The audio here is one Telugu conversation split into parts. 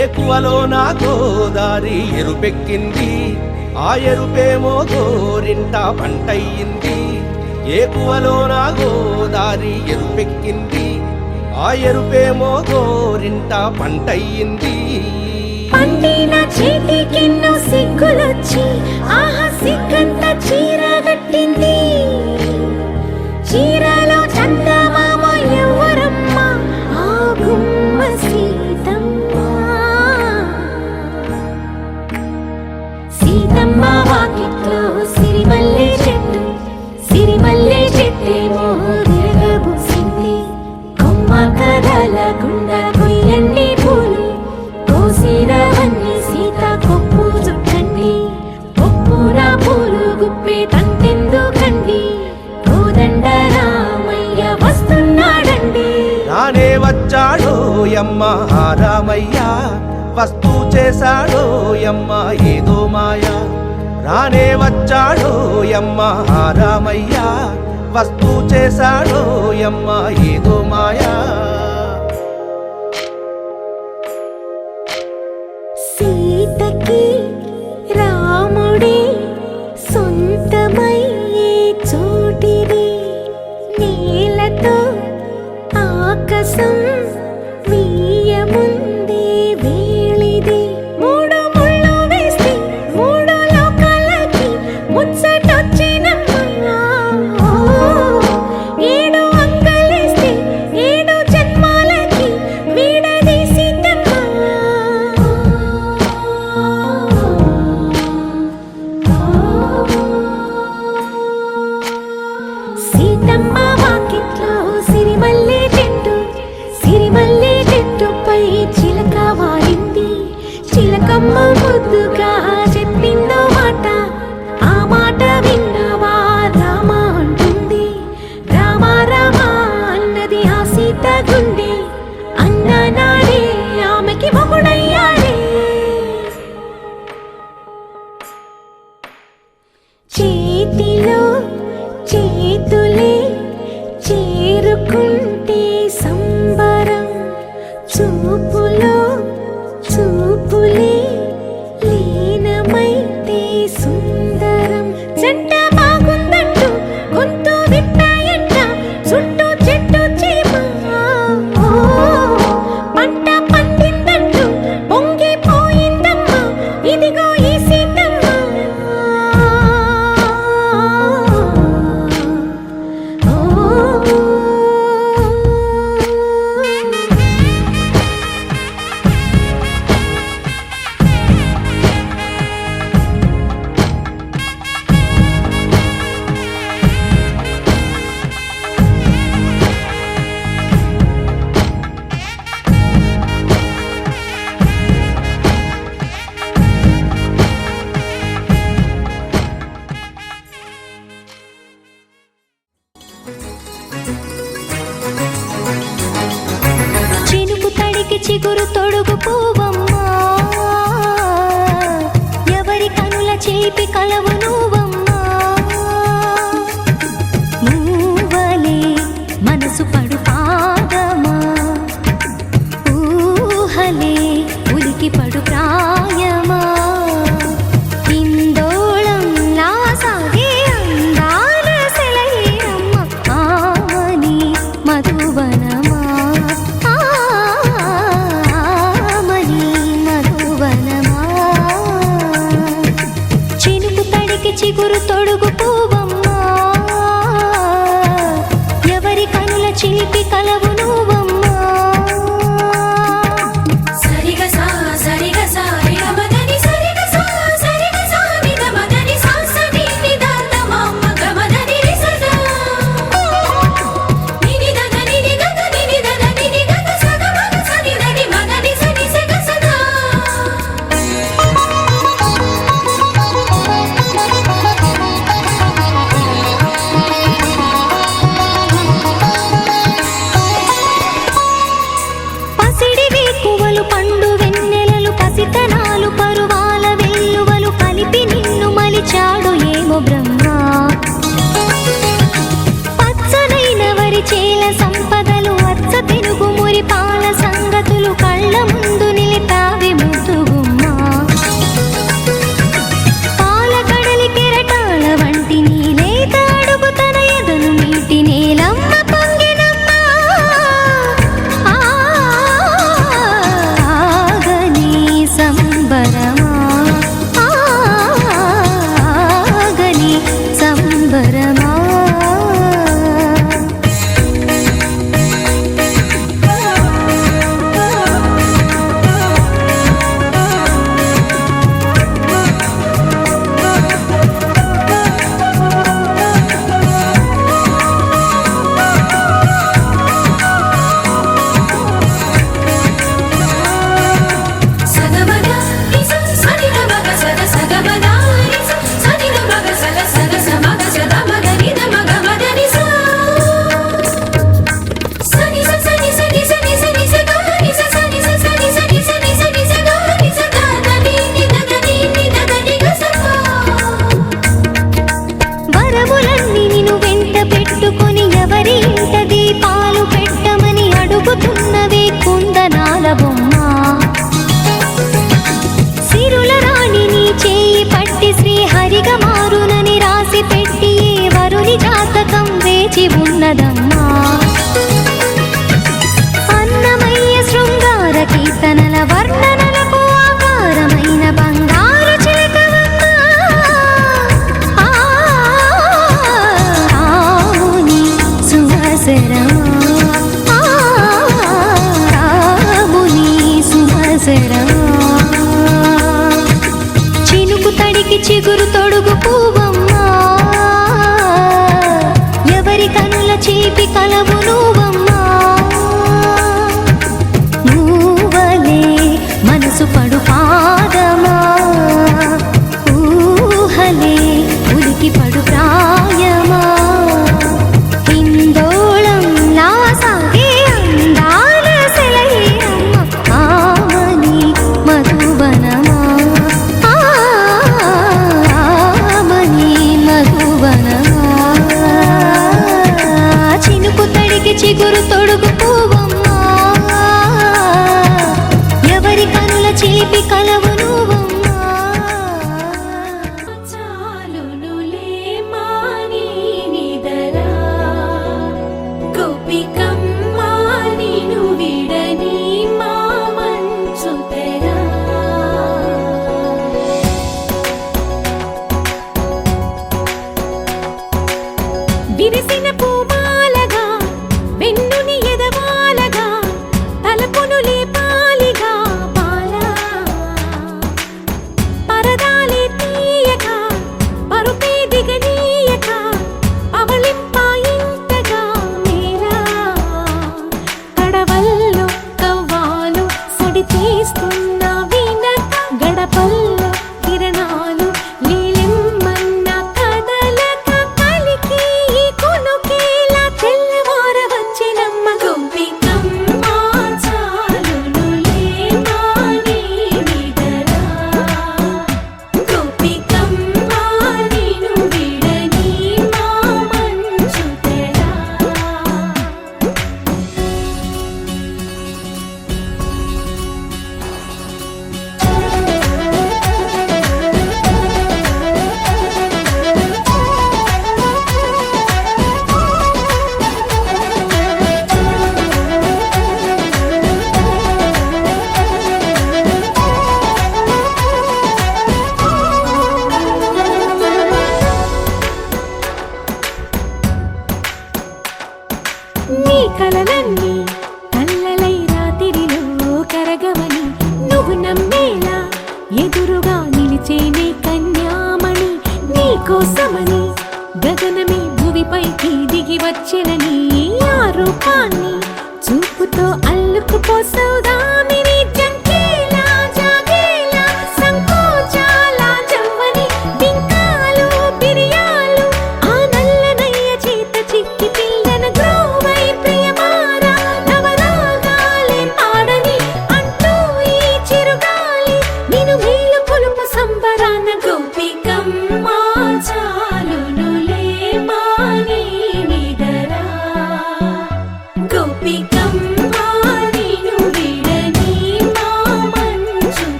ఏకువలో నా గోదారి ఎరుపెక్కింది, ఆ ఎరుపేమో గోరింట పంటయ్యింది. ఏకువలో నా గోదారి ఎరుపెక్కింది, ఆ ఎరుపేమో గోరింట పంటయ్యింది. పండిన చేతికెన్నో సిగ్గులొచ్చి ఆహా సిగ్గంత చీర కట్టింది. చీరలో చందమామ ఎవరమ్మ, ఆ గుమ్మ సీతమ్మ. సీతమ్మ వాకిట్లో సిరిమల్లె చెట్టు, సిరిమల్లె చెట్టేమో విరగబూసింది. కొమ్మ కదలకుండా కొయ్యండి పూలు, కోసిరవన్నీ సీత కొప్పు చుట్టండి. కొప్పున పూలు గుప్పే తంతెందుకండి, కోదండ రామయ్య వస్తున్నాడండి. రానే వచ్చాడో యమ్మ ఆ రామయ్య, వస్తూ చేశాడో యమ్మ ఏదో మాయ. రానే వచ్చాడో యమ్మ ఆ రామయ్య, వస్తూ చేశాడో యమ్మ ఏదో మాయా. సీతకి రాముడే సొంతమయ్యే చోటిది, నేలతో ఆకాశం వీయముందే వేళిది. మూడు ముళ్ళు వేస్తే మూడు లోకాలకి ముచ్చటొచ్చినమ్మా. ఏడు అంగలేస్తే ఏడు జన్మాలకి వీడదీసిద్దమ్మా. సీతమ్మ వాకిట్లో సిరిమల్లె చెట్టు, సిరిమల్లె చెట్టుపై చిలక వాలింది. చిలకమ్మ ముద్దుగా చెప్పిందో మాట, ఆ మాట విన్నవా రామ అంటుంది. రామ రామ అన్నది ఆ సీత గుండె, అన్న నాడే ఆమెకి మొగుడయ్యాడే. చేతిలో చేతులే చేరుకుంటే సంబరం, చూపులో చూపులే లీనమైతే సుందరం. జంట బాగుందంటూ గొంతు విప్పాయంట చుట్టూ చెట్టు చీమ. పంట పండిందంటూ పొంగిపోయిందమ్మా ఇదిగో ఈ సీతమ్మ. చినుకు తడికి చిగురు తొడుగు పువ్వమ్మా, ఎవరి కనుల చేపి కలవు నువ్వమ్మా. నువ్వలే మనసు పడు పాదమా, ఊహలే ఉలికి పడు ప్రాయమా. ఇందోళం నా సాగే అందాల సెలయేరమ్మ, ఆమని మధువనమా. చినుకు తడికి చిగురు తొడుగు పువ్వమ్మా, ఎవరి కనుల చిలిపి కలవు నువ్వమ్మా. సరిగ సా సరిగ సా మదని సరిగ సా సరిగ సా నిద మదని సా సని నిదాత మమ్మ గమదని రిసదా నిని దద నిని దద నిని దద నిని దద సగ మగ సని దని మదని సని సగ సదా. పసిడి వేకువలు పండు వెన్నెలలు పసితనాలు పరువాల వెల్లువలు కలిపి నిన్ను మలిచాడు ఏమో బ్రహ్మ. పచ్చనైన వరి చేల సంపదలు అచ్చ తెనుగు మురి పాల సంగతులు కళ్ళ ముందు నిలిపావి చిగురు తొడుగు పువ్వమ్మా ఎవరి కనుల చీపి కలవు నువ్వమ్మా నువ్వలే మనసు పడు పాదమా ఊహలే ఉలికి పడు ప్రాయమా ఇందోళం నా సాగే అందాల సెలయేరమ్మ ఆమని మధువనమా ఆమని మధువనమా చినుకు తడికి చిగురు తొడుగు పువ్వమ్మా ఎవరి కనుల చిలిపి కలవు నువ్వమ్మా చాలునులే మాని నిదరా గోపికమ్మ నిను విడని మా మంచు తెరా విరిసిన పూమాలగా వెన్నుని ఎదవాలగా తలపును లేపాలిగా బాలా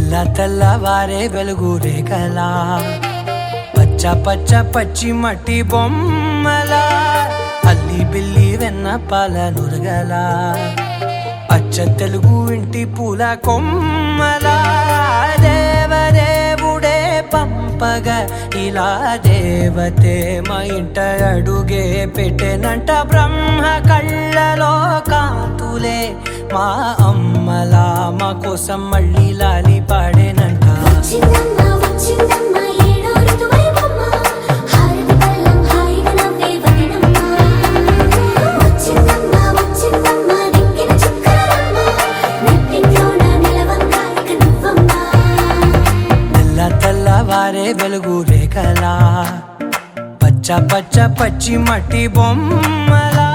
తెల్లవారే వెలుగు రేఖలా పచ్చ పచ్చ పచ్చి మట్టి బొమ్మలా అల్లి బిల్లి వెన్న పాల నురగలా అచ్చ తెలుగు ఇంటి పూల కొమ్మలా దేవదేవుడే పంపగా ఇలా దేవతే మా ఇంట అడుగే పెట్టెనంట బ్రహ్మ కళ్ళలో కాంతులే మా అమ్మలా మా కోసం మళ్ళీ లాలి పాడేనంట వచ్చిందమ్మ వచ్చిందమ్మ ఏడో ఋతువైవమ్మ హారతి పళ్ళం హాయిగా నవ్వే వదినమ్మ వచ్చిందమ్మ వచ్చిందమ్మ దిక్కిన చుక్కలమ్మ నెట్టింట్లోన నిలవంగా ఇక నువ్వమ్మ తెల్లవారే వెలుగు రేఖలా పచ్చ పచ్చ పచ్చి మట్టి బొమ్మలా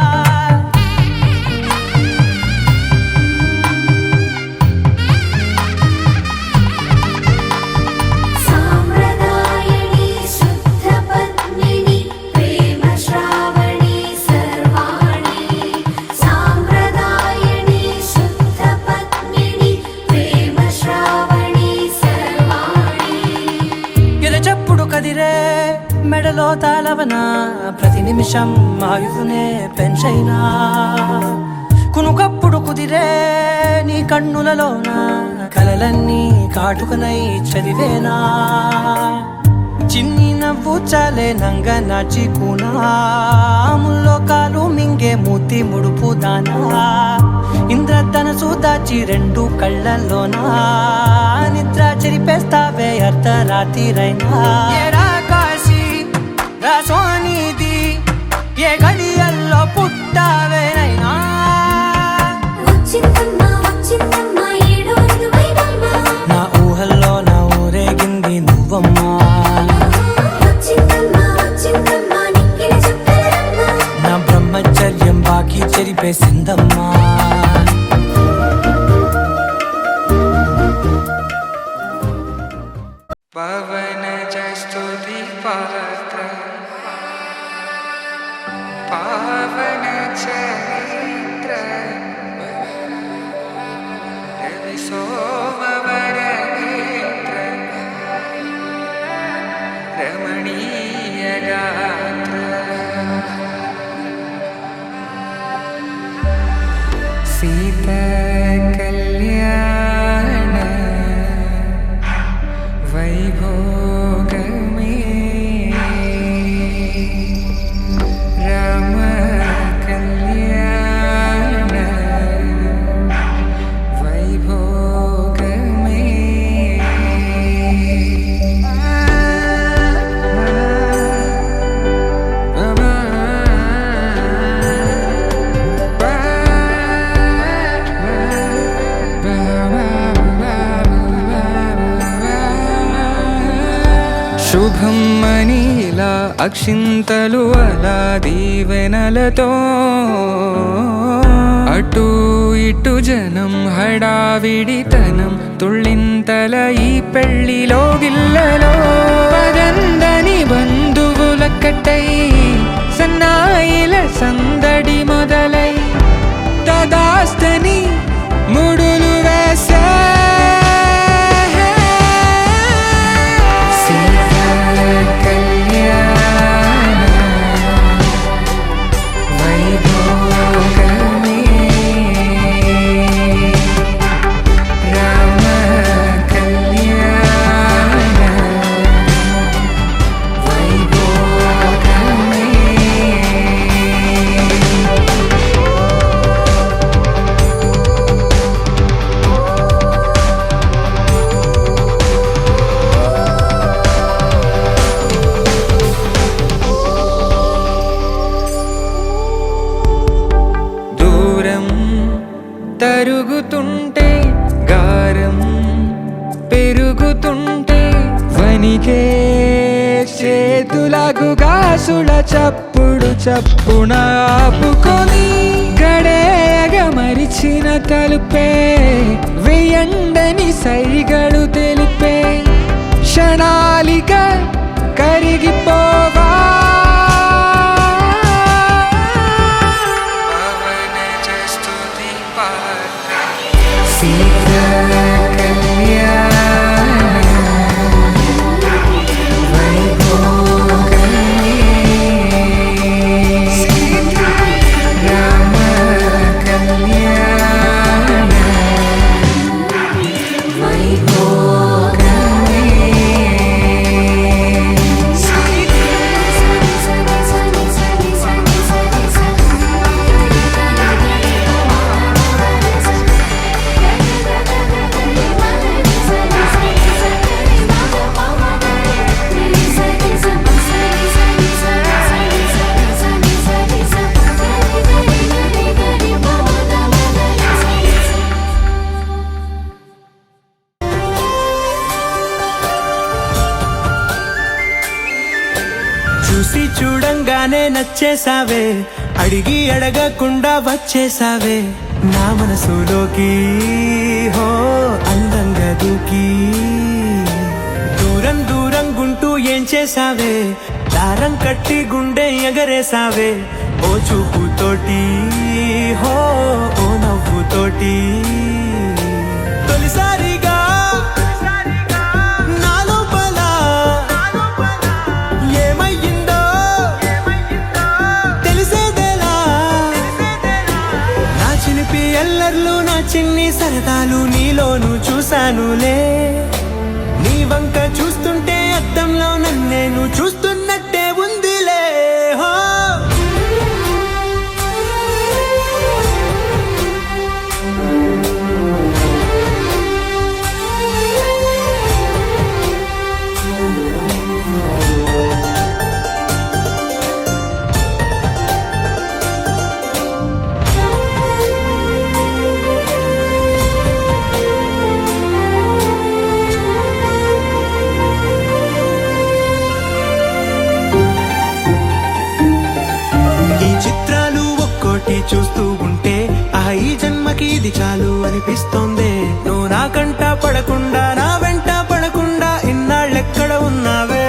సాంప్రదాయని శుద్ధ పద్మిని ప్రేమ శ్రావణి సర్వాణి సాంప్రదాయని శుద్ధ పద్మిని ప్రేమ శ్రావణి సర్వాణి ఎరచప్పుడు కదిరే మెడలో తాళవన ప్రతి నిమిషం ఆయుధునే పెంచైనా కునుకప్పుడు కుదిరే నీ కన్నులలోన కలలన్నీ కాటుకనై చదివేనా చిన్ని నవ్వు చాలే నంగ నాచి కూనాముల్లో కాలు మింగే మూతి ముడుపు దానా ఇంద్రధనసు దాచి రెండు కళ్ళల్లోనా నిద్ర చెరిపేస్తావే అర్ధరాత్రిరైనా ఏరా కాశీ రా సోనిది ఏ గడియల్లో పుట్టావేనైనా వచ్చిందమ్మ వచ్చిందమ్మ ఏడో ఋతువైవమ్మ నా ఊహల్లో నా ఊరేగింది నువ్వమ్మా వచ్చిందమ్మ వచ్చిందమ్మ నిక్కిన చుక్కలమ్మ నా బ్రహ్మచర్యం బాకీ చెరిపేసిందమ్మా పవన జస్తుతి పాత్ర పావన చరిత్ర రవి సోమవర నేత్ర రమణీయ గాత్ర సీత కళ్యాణ వైభోగమే రామ కళ్యాణ వైభోగమే శుభం మనీలా అక్షింతలు అలా దీవెనలతో అటు ఇటు జనం హడావిడితనం తుళ్ళింతల ఈ పెళ్లిలో గిల్లలో పదందని బంధువుల కట్టై సన్నాయిల సందడి మొదలై తదాస్తని ముడులు వేసే తరుగుతుంటే గారం పెరుగుతుంటే వనికే చేతులకు గాసుల చప్పుడు చప్పున ఆపుకొని గడేగ మరిచిన తలుపే వెయ్యండని సైగడు తెలిపే క్షణాలిక కరిగిపోవా సీత కళ్యాణ చూసి చూడంగానే నచ్చేసావే, అడిగి అడగకుండా వచ్చేసావే నా మనసులోకి. హో అందంగా దూకి దూరం దూరం గుంటూ ఏం చేసావే, దారం కట్టి గుండె ఎగరేసావే ఓ చూపుతోటి, హో ఓ నవ్వుతోటి. తొలిసారిగా నా లోపల ఏమయ్యిందో తెలిసేదేలా. నా చిలిపి ఎల్లర్లు నా చిన్ని సరదాలు నీలోను చూశానులే. నీ వంక చూస్తుంటే అద్దంలో నన్నేను చూస్తున్నట్టే ఉందిలే. హో చూస్తూ ఉంటే ఈ జన్మకి ఇది చాలు అనిపిస్తోంది. నువ్వు నా కంట పడకుండా నా వెంట పడకుండా ఇన్నాళ్ళెక్కడ ఉన్నావే.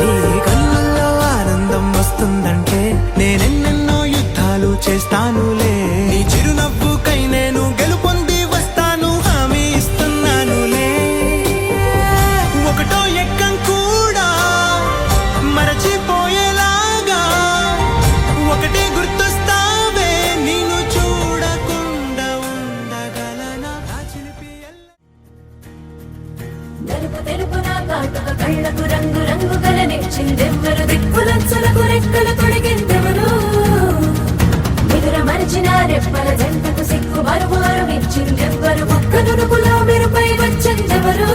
నీ కళ్ళల్లో ఆనందం వస్తుందంటే నేనెన్నెన్నో యుద్ధాలు చేస్తానులే. నీ చిరునవ్వుకై నేను గెలుపొంది వస్తాను హామీ ఇస్తున్నానులే. ఒకటో ఎక్కం కూడా మరచిపోయేలాగా ఒకటే గుర్తొస్తా. కళ్ళకు రంగు రంగు గలనిచ్చిందెవ్వరు, దిక్కులచ్చలకు రెక్కలు తొడిగిందెవరు, నిదుర మరిచిన రెప్పల జంటకు సిగ్గు మరుమారు ఇచ్చిందెవ్వరు, ఒక్క నునుపులో మెరుపై వచ్చిందెవరు.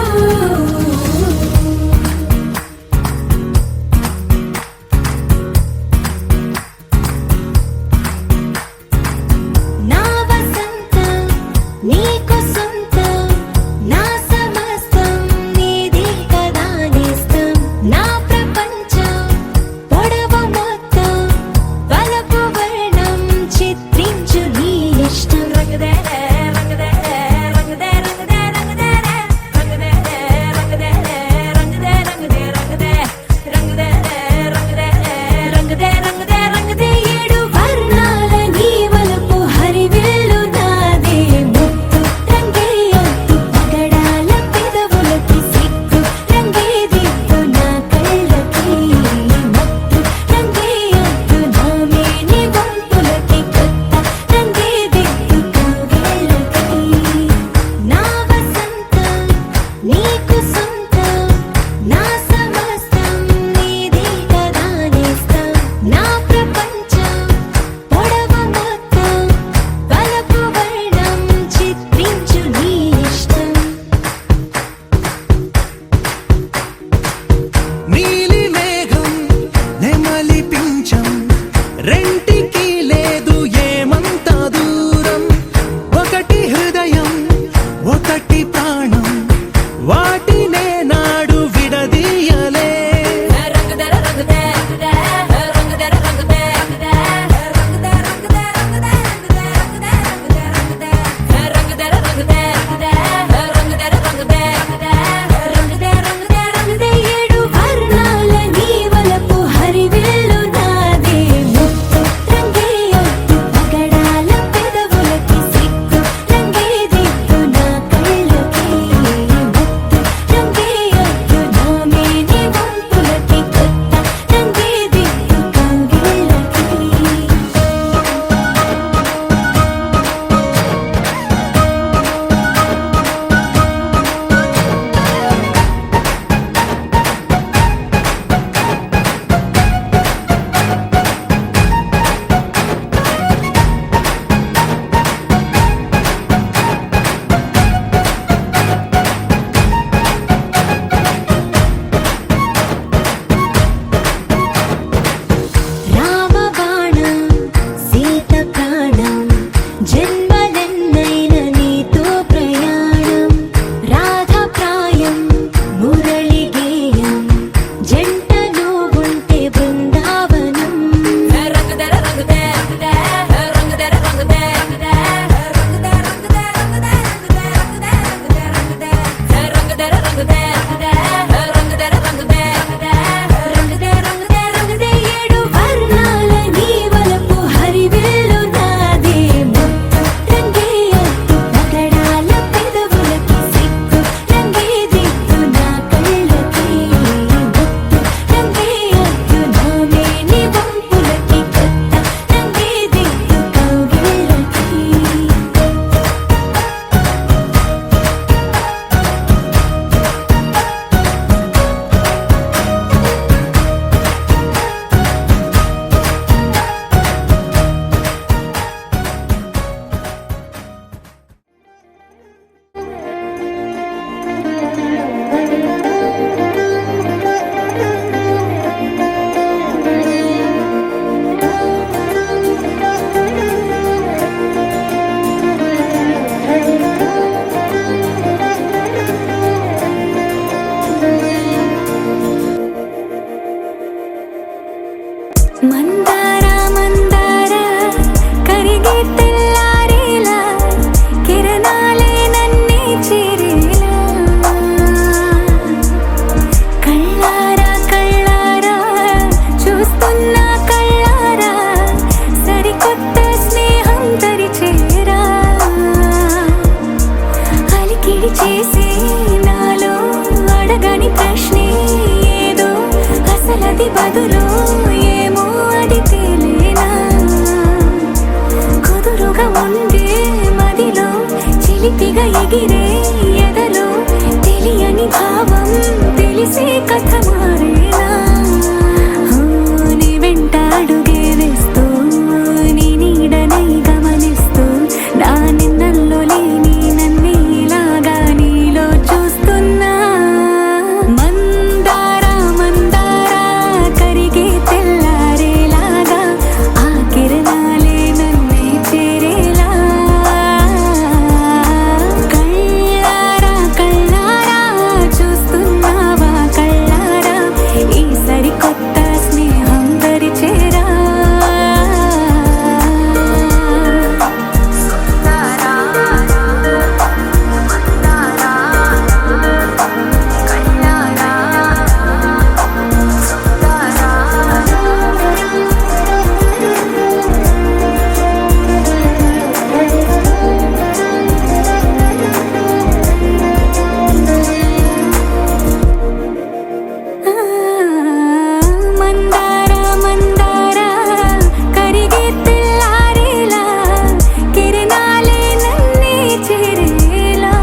మందార మందార కరిగే తెల్లారేలా కిరణాలే నన్నే చేరేలా కళ్ళారా కళ్ళారా చూస్తున్నా కళ్ళారా సరికొత్త స్నేహం తరిచేరా అలికిడి చేసే నాలో అడగని ప్రశ్నే ఏదో అసలది బదులు ఏమో అది తేలేనా కుదురుగా ఉండే మదిలో చిలిపిగా ఎగిరే ఎదలో తెలియని భావం తెలిసే కథ మారేనా నీ వెంట అడుగే వేస్తూ నీ నీడనై గమనిస్తూ నా నిన్నల్లో లేని నన్నే ఇలాగా నీలో చూస్తున్నా మందార మందార కరిగే తెల్లారేలాగా ఆ కిరణాలే నన్నే చేరేలా కళ్ళారా కళ్ళారా చూస్తున్నావా కళ్ళారా ఈ సరికొత్త స్నేహం దరిచేరా మందార మందార కరిగే తెల్లారేలా కిరణాలే నన్నే చేరేలా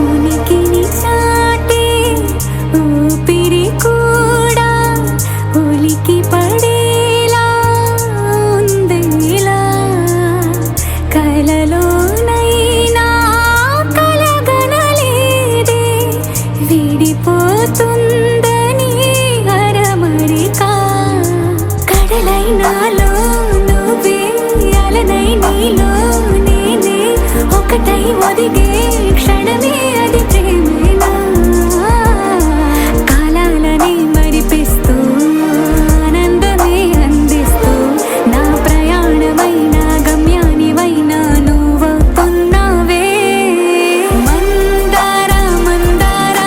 ఉనికిని చాటే ఊపిరి కూడా ఉలికి పడేలా ఉందేలా కలలోనైనా కలగనలేదే విడిపోతుందని అరమరిక కడలై నాలో నువ్వే అలనై నీలో నేనే ఒకటై ఒదిగే క్షణమే అది ప్రేమేనా కాలాలని మరిపిస్తూ ఆనందమే అందిస్తూ నా ప్రయాణమైన గమ్యానివైన నువ్వవుతున్నావే మందార మందార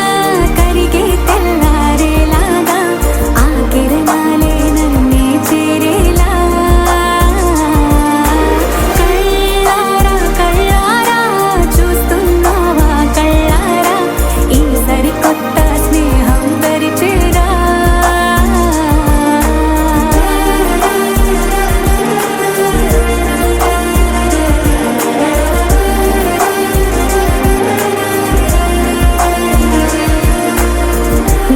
కరిగే తెల్లారేలాగా ఆ కిరణాలే నన్నే చేరేలా కళ్ళారా కళ్ళారా చూస్తున్నావా కళ్ళారా ఈ సరికొత్త స్నేహం దరిచేరా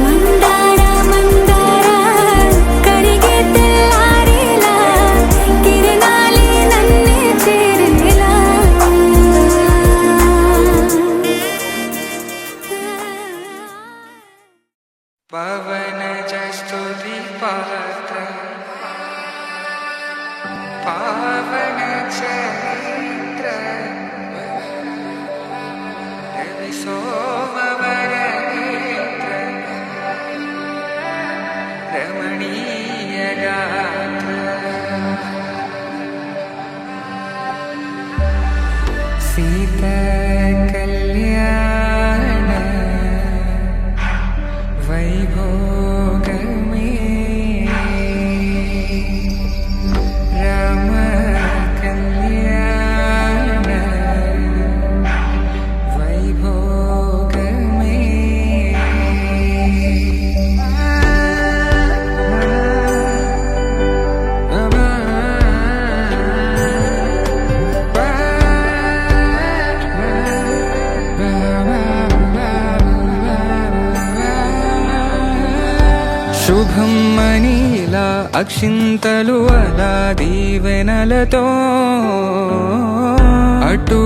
మందార మందార కరిగే తెల్లారేలా కిరణాలే నన్నే చేరేలా పవన జస్తుతి పాత్ర పావన చరిత్ర రవి సోమవర నేత్ర రమణీయ గాత్ర సీత కళ్యాణ వైభోగమే రామ కళ్యాణ వైభోగమే శుభం అని ఇలా అక్షింతలు అలా దీవెనలతో అటు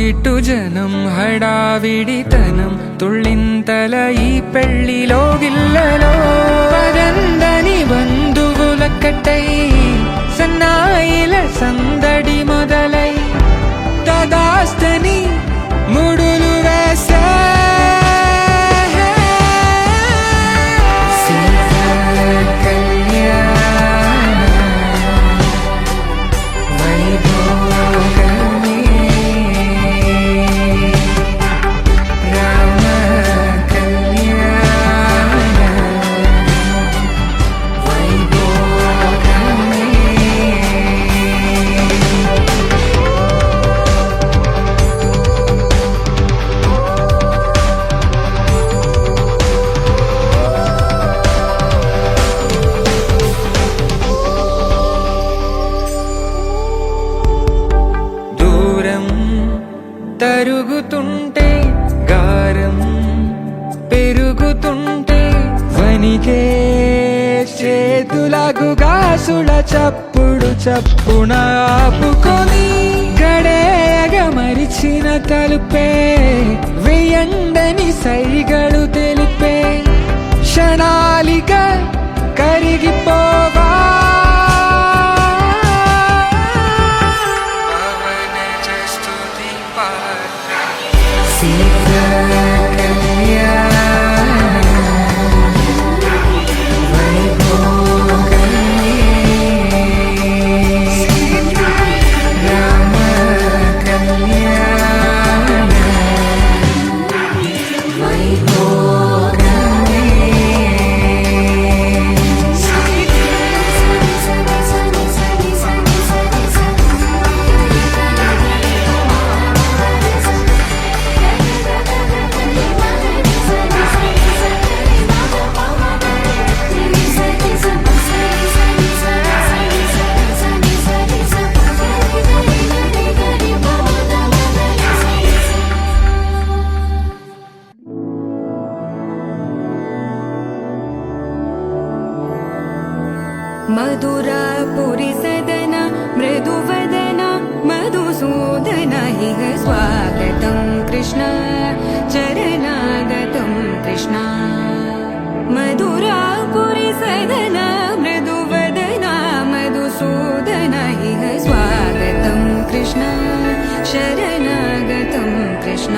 ఇటు జనం హడావిడితనం తుళ్ళింతల ఈ పెళ్లిలో గిల్లలో పదందని బంధువులక్కటై సన్నాయిల సందడి మొదలై తదాస్తని ముడులు వేసే తరుగుతుంటే గారం పెరుగుతుంటే వనికే చేతులకు గాసుల చప్పుడు చప్పున ఆపుకొని గడేగ మరిచిన తలుపే వెయ్యండని సైగడు తెలిపే క్షణాలిక కరిగిపోవా मधुरापुरी सदन मृदुवदन मधुसूदन इह स्वागतं कृष्ण चरणागतं कृष्ण मधुरापुरी सदन मृदुवदन मधुसूदन इह स्वागतं कृष्ण शरणागतं कृष्ण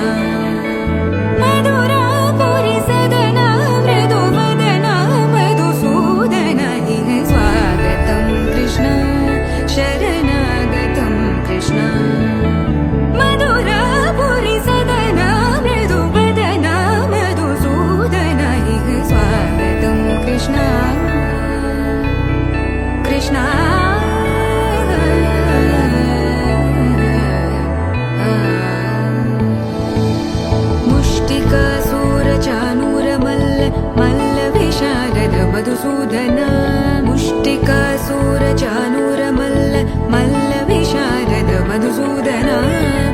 मधुरापुरी सदन मृदुवदन मधुसूदन इह स्वागतं कृष्ण शरणागतं कृष्ण मधुरापुरी सदन मृदुवदन मधुसूदन इह स्वागतं कृष्ण कृष्ण मुष्टिकासूरचानूरमल्ल मल्लविशारद मधुसूदन मुष्टिकासूरचानूरमल्ल मल्लविशारद मधुसूदन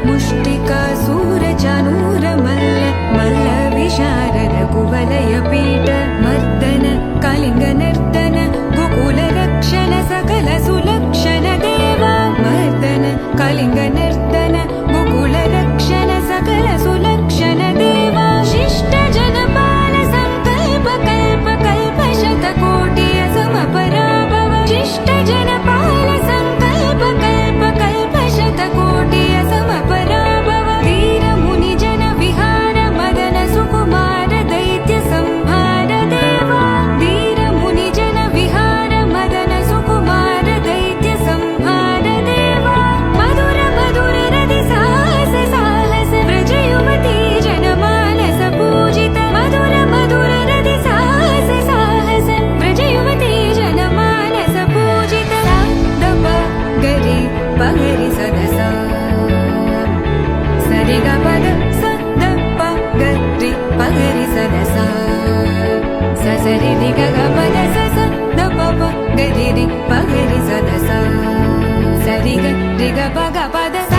मुष्टिकासूरचानूरमल्ल मल्लविशारद कुवलयपीठ मर्दन कलिङ्गनर्तन गोकुलरक्षण सकल सुलक्षण देवा मर्दन कलिङ्गनर्तन गोकुलरक्षण सकल सुलक्षण देवा शिष्ट जनपाल संकल्प कल्प कल्प शतकोटि असमपराभव शिष्ट जनपाल संकल्प कल्प कल्प शतकोटि असमपराभव वीर मुनि जन विहार मदन सुकुमार दैत्य संहार देवा वीर मुनि जन विहार मदन सुकुमार दैत्य संहार देवा मधुर मधुर रति साहस साहस व्रज युवती जनमानस पूजित मधुर मधुर रति साहस साहस व्रज युवती जनमानस पूजित सा दप गरि पगरि सदस सरि ग पद स द प गरि पगरि सदस स सरि रि ग ग पद स स द प प गरि रि पगरि सदस सरि ग रि ग प ग पद स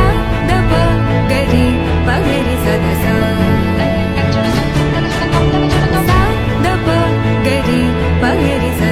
द प गरि पगरि सदस स द प गरि पगरि सदस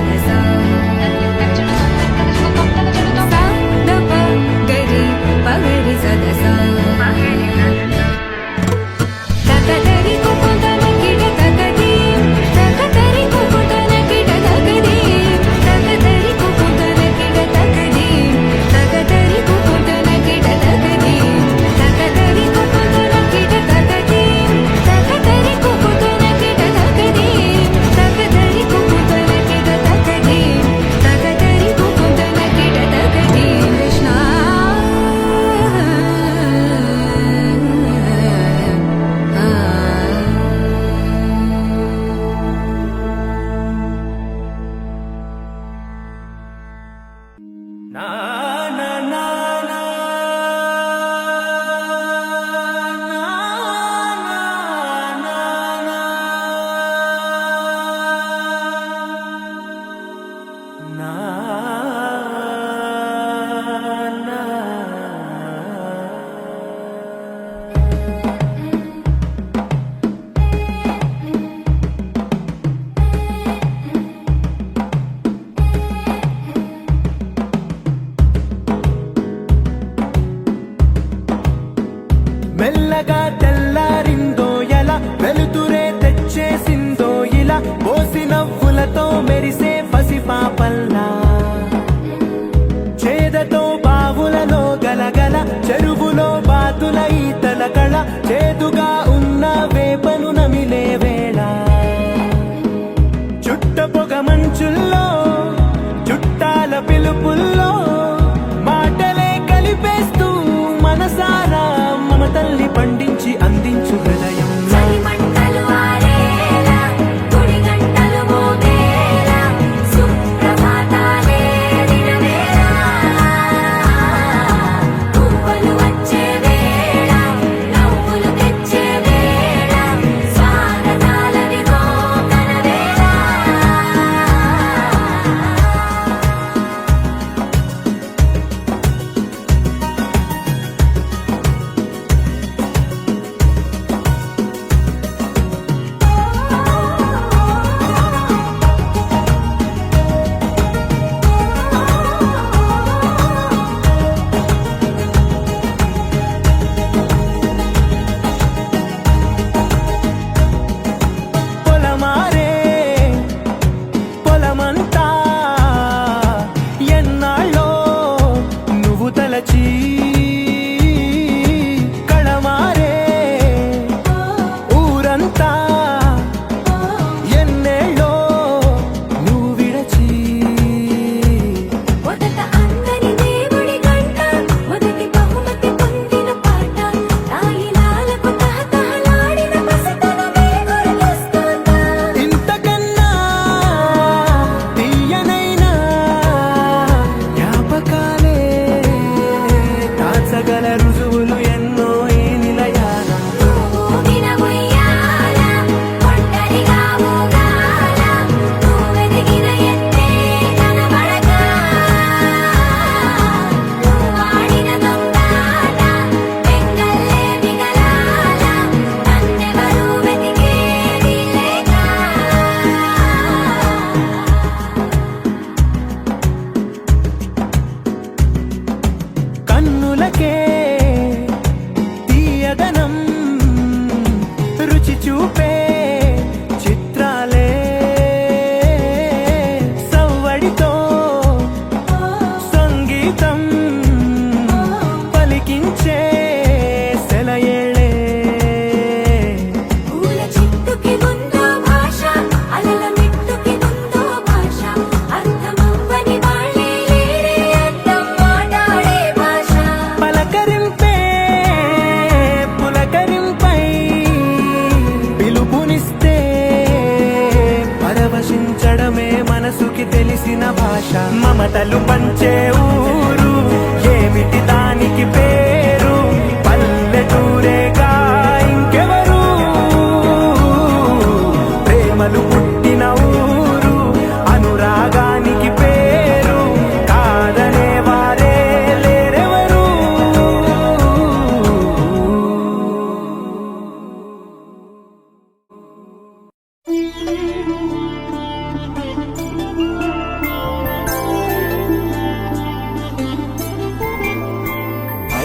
ఆశ మమతలు పంచే ఊరు ఏమిటి దానికి పేరు పల్లెటూరేగా ఇంకెవరు ప్రేమలు పుట్టిన ఊరు అనురాగానికి పేరు కాదనే వారే లేరెవరు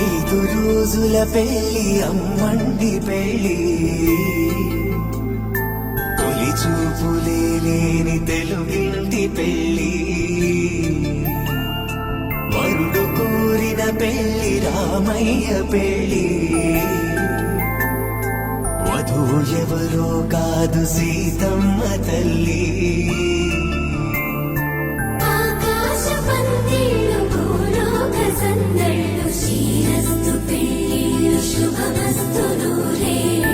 ఐదు రోజుల పెళ్లి అమ్మండి పెళ్లి తొలి చూపులే లేని తెలుగింటి పెళ్లి వరుడు కోరిన పెళ్లి రామయ్య పెళ్లి వధువు ఎవరో కాదు సీతమ్మ తల్లి ఆకాశ పందిళ్ళు భూలోక సందళ్ళు శ్రీరస్తు పెళ్ళిళ్ళు శుభమస్తు నూరేళ్ళు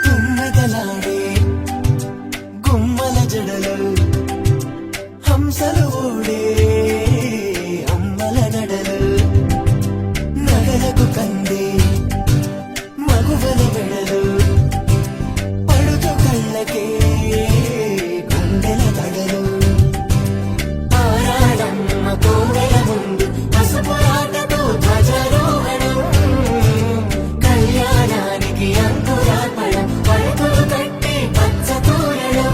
తుమ్మెదలాడే గుమ్మల జడలు హంసలు ఊడే అమ్మల నడలు నగలకు కందే మగువల వెడలు పడుతు కళ్ళకే గుండెల తడలు ఆరాడమ్మ కోవెల ముందు పసుపు ఆటతో ధ్వజారోహణం కళ్యాణానికి అంకురార్పణం పడుతులు కట్టి పచ్చ తోరణం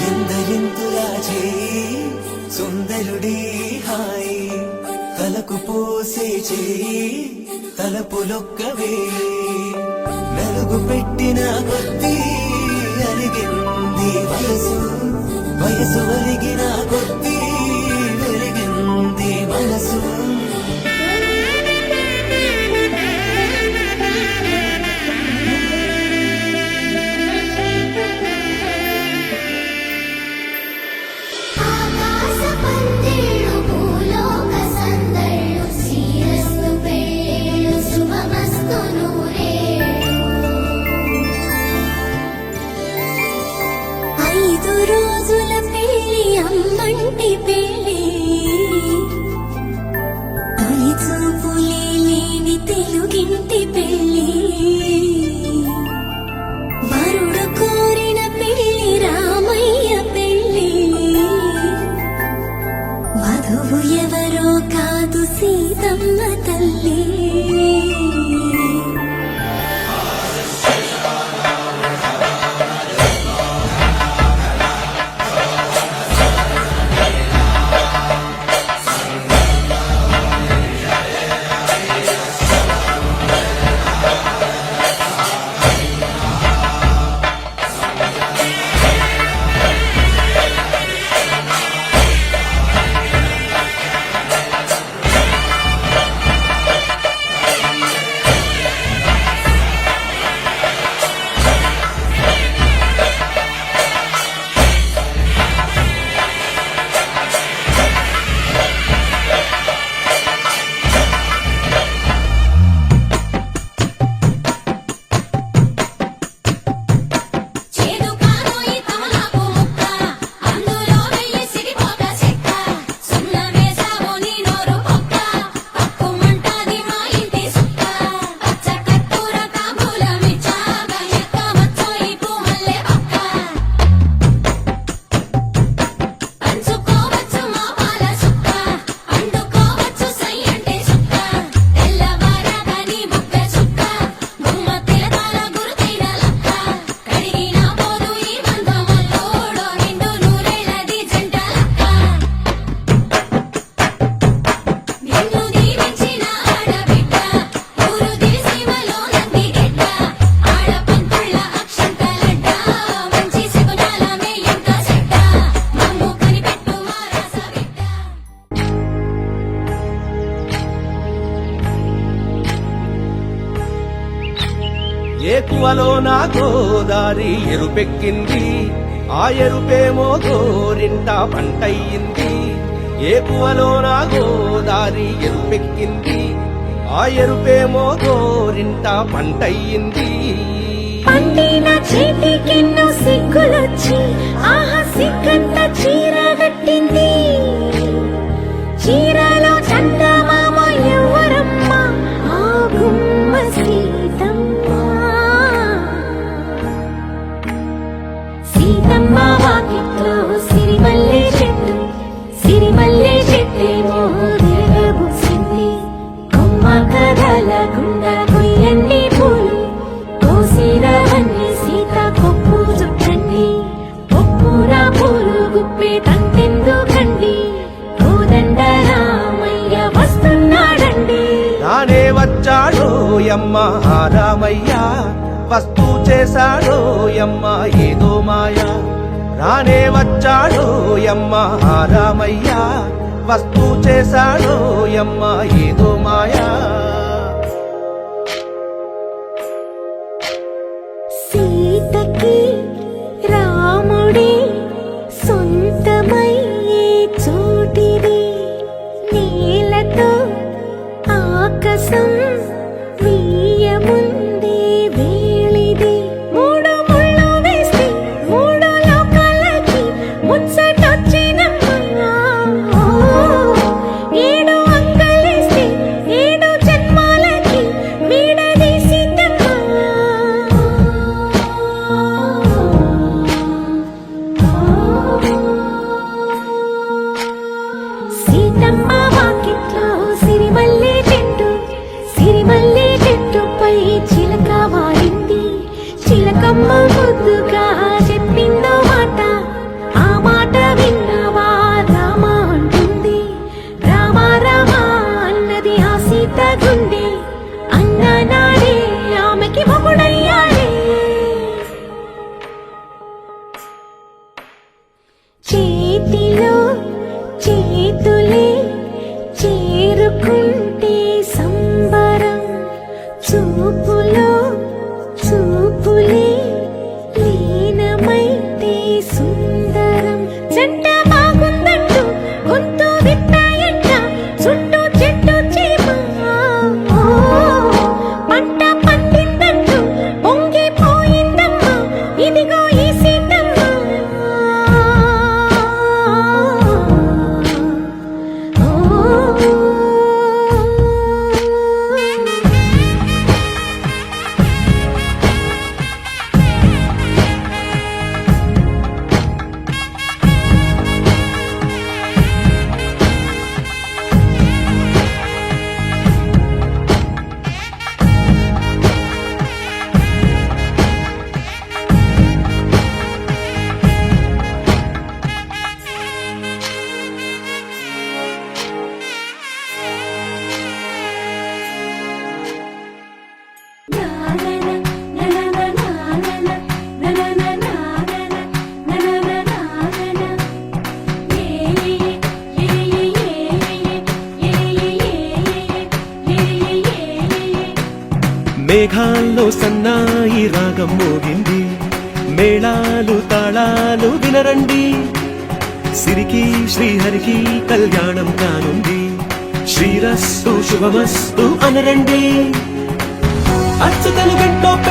ఎందరింతులా చేయి సుందరుడి హాయి తలకు పోసే చేయి తలపులొక్కవే నలుగు పెట్టిన కొద్దీ అలిగింది వయసు వయసు ఒలిగిన కొద్దీ వెలిగింది మనసు ఆకాశ పందిళ్ళు భూలోక సందళ్ళు శ్రీరస్తు పెళ్ళిళ్ళు శుభమస్తు నూరేళ్ళు ఐదు రోజుల పెళ్ళి అమ్మంటి పెళ్ళి తొలి చూపులే లేని తెలుగింటి పెళ్ళి వరుడు కోరిన పెళ్ళి రామయ్య పెళ్ళి వధువు ఎవరో కాదు సీతమ్మ తల్లి ఏకువలో నా గోదారి ఎరుపెక్కింది, ఆ ఎరుపేమో గోరింట పంటయ్యింది. ఏకువలో నా గోదారి ఎరుపెక్కింది, ఆ ఎరుపేమో గోరింట పంటయ్యింది. పండిన చేతికెన్నో సిగ్గులొచ్చి ఆహా సిగ్గంత చీర కట్టింది. చీరలో చందమామ ఎవరమ్మ, ఆ గుమ్మ సీతమ్మ. సీతమ్మ వాకిట్లో సిరిమల్లె చెట్టు, సిరిమల్లె చెట్టేమో విరగబూసింది. కొమ్మ కదలకుండా కొయ్యండి పూలు, కోసిరవన్నీ సీత కొప్పు చుట్టండి. కొప్పున పూలు గుప్పే తంతెందుకండి, కోదండ రామయ్య వస్తున్నాడండి. రానే వచ్చాడో యమ్మ ఆ రామయ్య, వస్తూ చేశాడో యమ్మ ఏదో మాయ. రానే వచ్చాడో యమ్మ ఆ రామయ్య, వస్తూ చేశాడో యమ్మ ఏదో మాయా. సీతకి రాముడే సొంతమయ్యే చోటిది, నేలతో ఆకాశం వీయముందే వేళిది. మూడు ముళ్ళు వేస్తే మూడు లోకాలకి ముచ్చటొచ్చినమ్మా. ఏడు అంగలేస్తే ఏడు జన్మాలకి వీడదీసిందమ్మా. సీతమ్మ వాకిట్లో సిరిమల్లె చెట్టు, సిరిమల్లె చెట్టుపై చిలక వాడింది. చిలకమ్మ ముద్దుగా చెప్పిందో మాట, ఆ మాట విన్నవా రామ అంటుంది. రామ రామ అన్నది ఆ సీత గుండె, అన్న నాడే ఆమెకి మొగుడయ్యాడే. చేతిలో చేతులే చేరుకుంటే సంబరం, చూపులో చూపులే లీనమైతే సుందరం. జంట బాగుందంటూ గొంతు విప్పాయంట చుట్టూ చెట్టు చీమ. పంట పండిందంటూ పొంగిపోయిందమ్మా, ఇదిగో ఈ సీతమ్మ. మేఘాల్లో సన్నాయి రాగం మోగింది, మేళాలు తాళాలు వినరండి. సిరికి శ్రీహరికి కళ్యాణం కానుంది, శ్రీరస్తు శుభమస్తు అనరండి. అచ్చుతలు గంటో